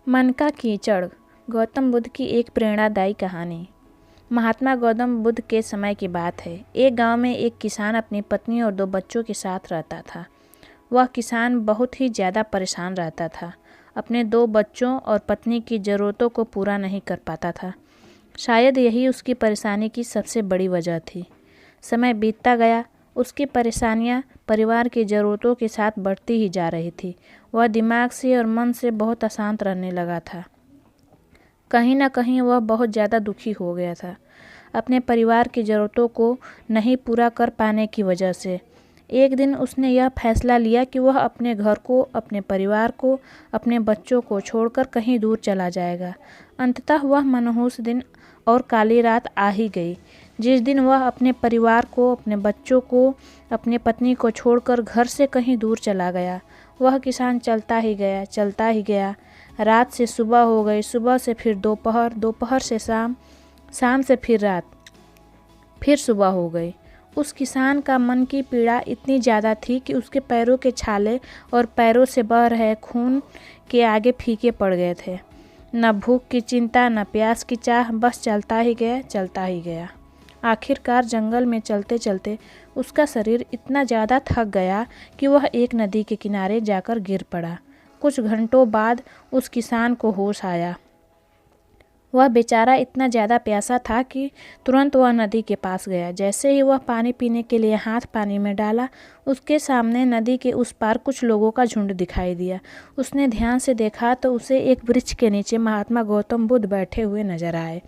मन का कीचड़। गौतम बुद्ध की एक प्रेरणादायी कहानी। महात्मा गौतम बुद्ध के समय की बात है। एक गांव में एक किसान अपनी पत्नी और 2 बच्चों के साथ रहता था। वह किसान बहुत ही ज़्यादा परेशान रहता था। अपने 2 बच्चों और पत्नी की ज़रूरतों को पूरा नहीं कर पाता था। शायद यही उसकी परेशानी की सबसे बड़ी वजह थी। समय बीतता गया, उसकी परेशानियां परिवार की ज़रूरतों के साथ बढ़ती ही जा रही थी। वह दिमाग से और मन से बहुत अशांत रहने लगा था। कहीं न कहीं वह बहुत ज़्यादा दुखी हो गया था, अपने परिवार की ज़रूरतों को नहीं पूरा कर पाने की वजह से। एक दिन उसने यह फैसला लिया कि वह अपने घर को, अपने परिवार को, अपने बच्चों को छोड़कर कहीं दूर चला जाएगा। अंततः वह मनहूस दिन और काली रात आ ही गई, जिस दिन वह अपने परिवार को, अपने बच्चों को, अपनी पत्नी को छोड़कर घर से कहीं दूर चला गया। वह किसान चलता ही गया, चलता ही गया। रात से सुबह हो गई, सुबह से फिर दोपहर, दोपहर से शाम, शाम से फिर रात, फिर सुबह हो गई। उस किसान का मन की पीड़ा इतनी ज़्यादा थी कि उसके पैरों के छाले और पैरों से बह रहे खून के आगे फीके पड़ गए थे। न भूख की चिंता, न प्यास की चाह, बस चलता ही गया, चलता ही गया। आखिरकार जंगल में चलते चलते उसका शरीर इतना ज़्यादा थक गया कि वह एक नदी के किनारे जाकर गिर पड़ा। कुछ घंटों बाद उस किसान को होश आया। वह बेचारा इतना ज़्यादा प्यासा था कि तुरंत वह नदी के पास गया। जैसे ही वह पानी पीने के लिए हाथ पानी में डाला, उसके सामने नदी के उस पार कुछ लोगों का झुंड दिखाई दिया। उसने ध्यान से देखा तो उसे एक वृक्ष के नीचे महात्मा गौतम बुद्ध बैठे हुए नजर आए।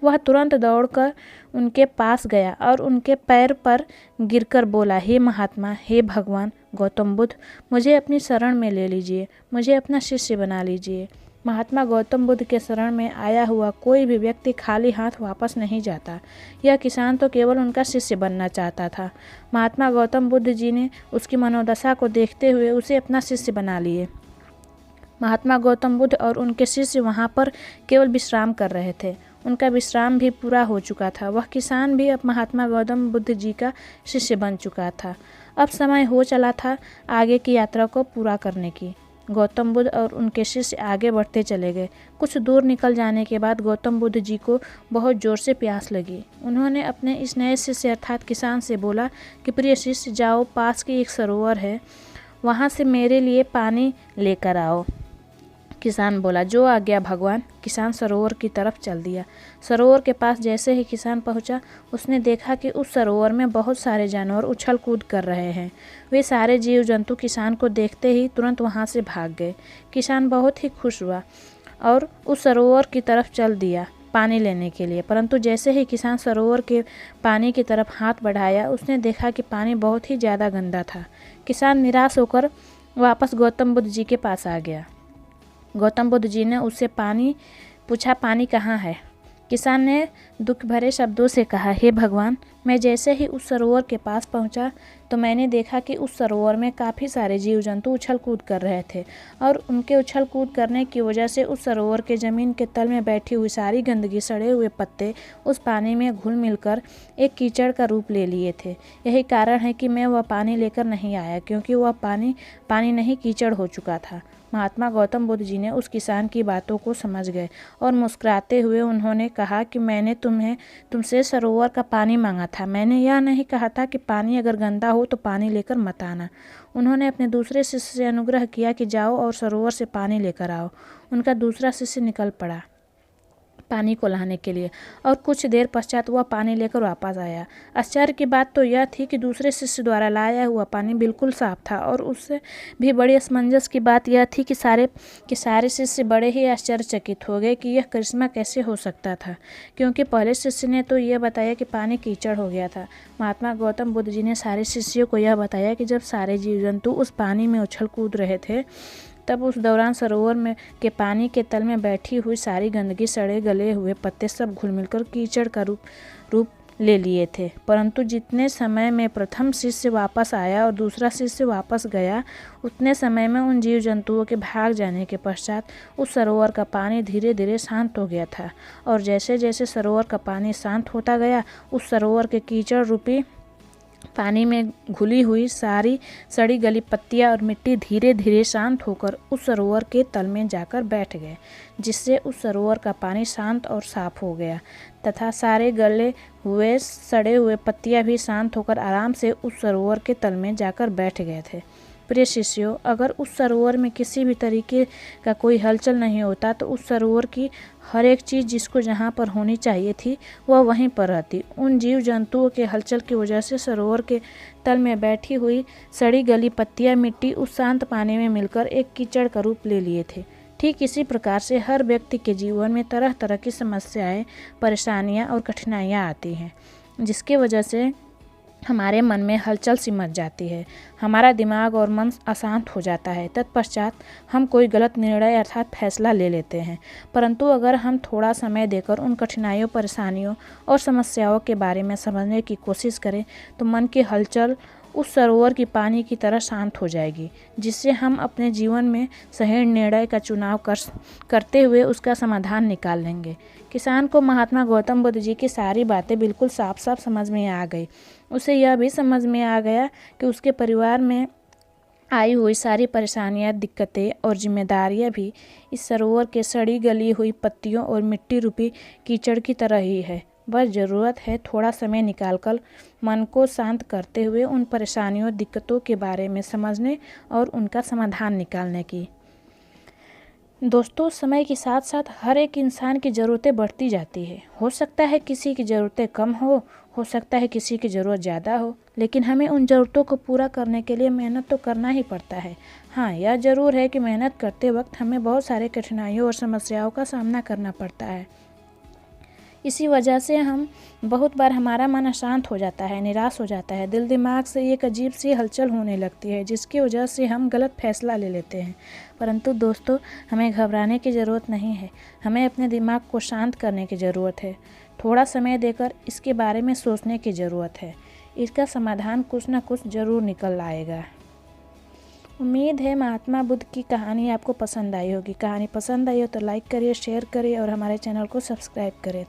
वह तुरंत दौड़कर उनके पास गया और उनके पैर पर गिरकर बोला, हे महात्मा, हे भगवान गौतम बुद्ध, मुझे अपनी शरण में ले लीजिए, मुझे अपना शिष्य बना लीजिए। महात्मा गौतम बुद्ध के शरण में आया हुआ कोई भी व्यक्ति खाली हाथ वापस नहीं जाता। यह किसान तो केवल उनका शिष्य बनना चाहता था। महात्मा गौतम बुद्ध जी ने उसकी मनोदशा को देखते हुए उसे अपना शिष्य बना लिए। महात्मा गौतम बुद्ध और उनके शिष्य वहाँ पर केवल विश्राम कर रहे थे। उनका विश्राम भी पूरा हो चुका था। वह किसान भी अब महात्मा गौतम बुद्ध जी का शिष्य बन चुका था। अब समय हो चला था आगे की यात्रा को पूरा करने की। गौतम बुद्ध और उनके शिष्य आगे बढ़ते चले गए। कुछ दूर निकल जाने के बाद गौतम बुद्ध जी को बहुत ज़ोर से प्यास लगी। उन्होंने अपने इस नए शिष्य अर्थात किसान से बोला कि प्रिय शिष्य, जाओ, पास की एक सरोवर है, वहाँ से मेरे लिए पानी लेकर आओ। किसान बोला, जो आज्ञा भगवान। किसान सरोवर की तरफ चल दिया। सरोवर के पास जैसे ही किसान पहुंचा, उसने देखा कि उस सरोवर में बहुत सारे जानवर उछल कूद कर रहे हैं। वे सारे जीव जंतु किसान को देखते ही तुरंत वहां से भाग गए। किसान बहुत ही खुश हुआ और उस सरोवर की तरफ चल दिया पानी लेने के लिए। परंतु जैसे ही किसान सरोवर के पानी की तरफ हाथ बढ़ाया, उसने देखा कि पानी बहुत ही ज़्यादा गंदा था। किसान निराश होकर वापस गौतम बुद्ध जी के पास आ गया। गौतम बुद्ध जी ने उससे पूछा, पानी कहाँ है? किसान ने दुख भरे शब्दों से कहा, हे भगवान, मैं जैसे ही उस सरोवर के पास पहुंचा तो मैंने देखा कि उस सरोवर में काफ़ी सारे जीव जंतु उछल कूद कर रहे थे और उनके उछल कूद करने की वजह से उस सरोवर के ज़मीन के तल में बैठी हुई सारी गंदगी, सड़े हुए पत्ते उस पानी में घुल मिलकर एक कीचड़ का रूप ले लिए थे। यही कारण है कि मैं वह पानी लेकर नहीं आया, क्योंकि वह पानी नहीं कीचड़ हो चुका था। महात्मा गौतम बुद्ध जी ने उस किसान की बातों को समझ गए और मुस्कुराते हुए उन्होंने कहा कि मैंने तुमसे सरोवर का पानी मांगा था। मैंने यह नहीं कहा था कि पानी अगर गंदा हो तो पानी लेकर मत आना। उन्होंने अपने दूसरे शिष्य से अनुग्रह किया कि जाओ और सरोवर से पानी लेकर आओ। उनका दूसरा शिष्य निकल पड़ा पानी को लाने के लिए और कुछ देर पश्चात वह पानी लेकर वापस आया। आश्चर्य की बात तो यह थी कि दूसरे शिष्य द्वारा लाया हुआ पानी बिल्कुल साफ था और उससे भी बड़ी असमंजस की बात यह थी कि सारे शिष्य बड़े ही आश्चर्यचकित हो गए कि यह करिश्मा कैसे हो सकता था, क्योंकि पहले शिष्य ने तो यह बताया कि पानी कीचड़ हो गया था। महात्मा गौतम बुद्ध जी ने सारे शिष्यों को यह बताया कि जब सारे जीव जंतु उस पानी में उछल कूद रहे थे, तब उस दौरान सरोवर में के पानी के तल में बैठी हुई सारी गंदगी, सड़े गले हुए पत्ते सब घुल मिलकर कीचड़ का रूप ले लिए थे। परंतु जितने समय में प्रथम शिष्य वापस आया और दूसरा शिष्य वापस गया, उतने समय में उन जीव जंतुओं के भाग जाने के पश्चात उस सरोवर का पानी धीरे धीरे शांत हो गया था। और जैसे जैसे सरोवर का पानी शांत होता गया, उस सरोवर के कीचड़ रूपी पानी में घुली हुई सारी सड़ी गली पत्तियाँ और मिट्टी धीरे धीरे शांत होकर उस सरोवर के तल में जाकर बैठ गए, जिससे उस सरोवर का पानी शांत और साफ हो गया तथा सारे गले हुए सड़े हुए पत्तियाँ भी शांत होकर आराम से उस सरोवर के तल में जाकर बैठ गए थे। प्रिय शिष्यों, अगर उस सरोवर में किसी भी तरीके का कोई हलचल नहीं होता तो उस सरोवर की हर एक चीज़ जिसको जहाँ पर होनी चाहिए थी वह वहीं पर रहती। उन जीव जंतुओं के हलचल की वजह से सरोवर के तल में बैठी हुई सड़ी गली पत्तियाँ मिट्टी उस शांत पानी में मिलकर एक कीचड़ का रूप ले लिए थे। ठीक इसी प्रकार से हर व्यक्ति के जीवन में तरह तरह की समस्याएं, परेशानियां और कठिनाइयां आती हैं, जिसके वजह से हमारे मन में हलचल सी मच जाती है, हमारा दिमाग और मन अशांत हो जाता है। तत्पश्चात हम कोई गलत निर्णय अर्थात फैसला ले लेते हैं। परंतु अगर हम थोड़ा समय देकर उन कठिनाइयों, परेशानियों और समस्याओं के बारे में समझने की कोशिश करें तो मन की हलचल उस सरोवर की पानी की तरह शांत हो जाएगी, जिससे हम अपने जीवन में सही निर्णय का चुनाव करते हुए उसका समाधान निकाल लेंगे। किसान को महात्मा गौतम बुद्ध जी की सारी बातें बिल्कुल साफ साफ समझ में आ गई। उसे यह भी समझ में आ गया कि उसके परिवार में आई हुई सारी परेशानियां, दिक्कतें और जिम्मेदारियां भी इस सरोवर के सड़ी गली हुई पत्तियों और मिट्टी रूपी कीचड़ की तरह ही है। बस ज़रूरत है थोड़ा समय निकालकर मन को शांत करते हुए उन परेशानियों, दिक्कतों के बारे में समझने और उनका समाधान निकालने की। दोस्तों, समय के साथ साथ हर एक इंसान की ज़रूरतें बढ़ती जाती है। हो सकता है किसी की ज़रूरतें कम हो सकता है किसी की ज़रूरत ज़्यादा हो, लेकिन हमें उन ज़रूरतों को पूरा करने के लिए मेहनत तो करना ही पड़ता है। हाँ, यह ज़रूर है कि मेहनत करते वक्त हमें बहुत सारे कठिनाइयों और समस्याओं का सामना करना पड़ता है। इसी वजह से हम बहुत बार हमारा मन अशांत हो जाता है, निराश हो जाता है, दिल दिमाग से एक अजीब सी हलचल होने लगती है, जिसकी वजह से हम गलत फैसला ले लेते हैं। परंतु दोस्तों, हमें घबराने की ज़रूरत नहीं है, हमें अपने दिमाग को शांत करने की ज़रूरत है। थोड़ा समय देकर इसके बारे में सोचने की ज़रूरत है। इसका समाधान कुछ ना कुछ ज़रूर निकल आएगा। उम्मीद है महात्मा बुद्ध की कहानी आपको पसंद आई होगी। कहानी पसंद आई हो तो लाइक करिए, शेयर करिए और हमारे चैनल को सब्सक्राइब करें।